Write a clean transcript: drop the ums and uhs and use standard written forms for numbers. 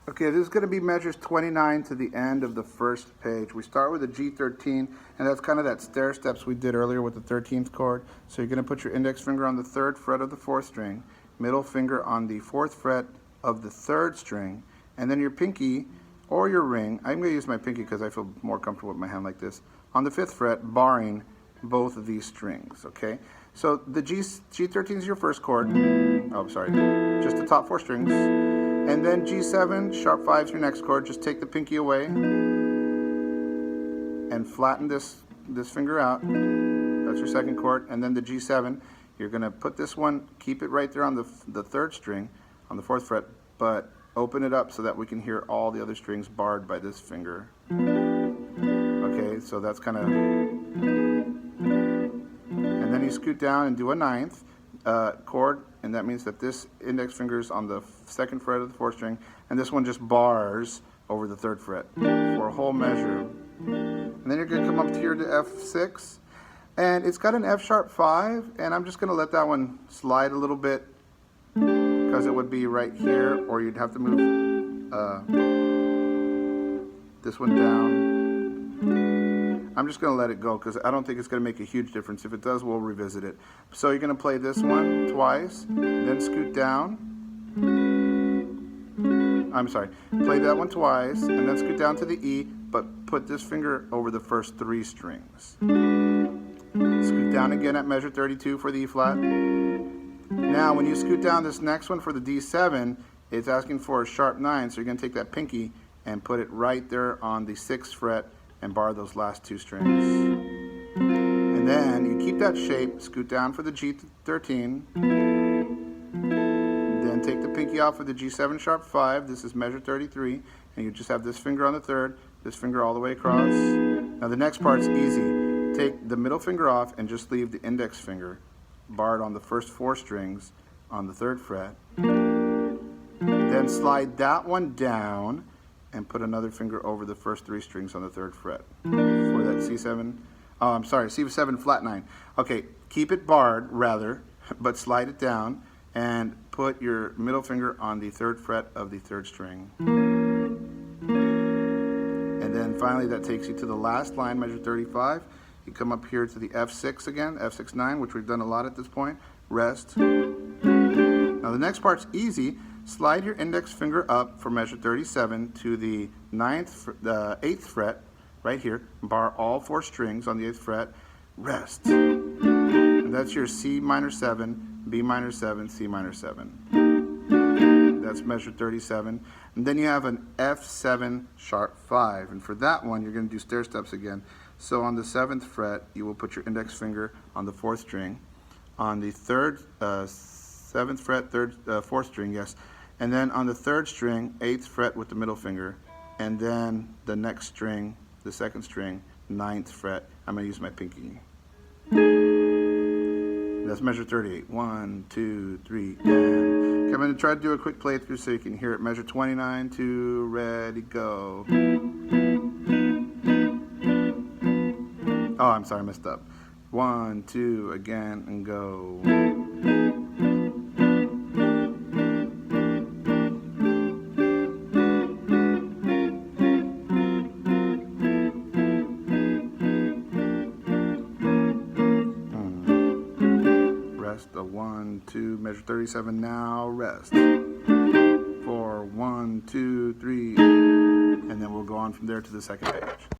Okay, this is going to be measures 29 to the end of the first page. We start with a G13, and that's kind of that stair steps we did earlier with the 13th chord. So you're going to put your index finger on the 3rd fret of the 4th string, middle finger on the 4th fret of the 3rd string, and then your pinky or your ring, I'm going to use my pinky because I feel more comfortable with my hand like this, on the 5th fret, barring both of these strings, okay? So the G13 is your first chord, just the top 4 strings. And then G7, sharp 5 is your next chord. Just take the pinky away and flatten this finger out. That's your second chord. And then the G7, you're going to put this one, keep it right there on the 3rd string, on the 4th fret, but open it up so that we can hear all the other strings barred by this finger. Okay, so that's kind of... And then you scoot down and do a 9th chord, and that means that this index finger is on the 2nd fret of the 4th string, and this one just bars over the 3rd fret for a whole measure. And then you're going to come up here to F6, and it's got an F sharp 5, and I'm just going to let that one slide a little bit because it would be right here, or you'd have to move this one down. I'm just going to let it go because I don't think it's going to make a huge difference. If it does, we'll revisit it. So you're going to play this one twice, then scoot down. Play that one twice, and then scoot down to the E, but put this finger over the first 3 strings. Scoot down again at measure 32 for the E flat. Now, when you scoot down this next one for the D7, it's asking for a sharp 9, so you're going to take that pinky and put it right there on the 6th fret and bar those last 2 strings. And then you keep that shape, scoot down for the G13, then take the pinky off for the G7 sharp 5, this is measure 33, and you just have this finger on the 3rd, this finger all the way across. Now the next part's easy. Take the middle finger off and just leave the index finger barred on the first 4 strings on the 3rd fret. Then slide that one down and put another finger over the first 3 strings on the 3rd fret for that C7, C7 flat 9. Okay, keep it barred rather, but slide it down and put your middle finger on the 3rd fret of the 3rd string. And then finally that takes you to the last line, measure 35. You come up here to the F6 again, F6, 9, which we've done a lot at this point. Rest. Now the next part's easy. Slide your index finger up for measure 37 to the 8th fret, right here. Bar all 4 strings on the 8th fret. Rest. And that's your C minor 7, B minor 7, C minor 7. That's measure 37. And then you have an F7 sharp 5. And for that one, you're going to do stair steps again. So on the 7th fret, you will put your index finger on the 4th string. On the 7th fret, 4th string, yes. And then on the 3rd string, 8th fret with the middle finger. And then the next string, the 2nd string, 9th fret. I'm going to use my pinky. That's measure 38. 1, 2, 3, and... Okay, I'm going to try to do a quick playthrough so you can hear it. Measure 29, 2, ready, go. Oh, I'm sorry, I messed up. 1, 2, again, and go. Rest, a 1, 2, measure 37, now rest. 4, 1, 2, 3, and then we'll go on from there to the 2nd page.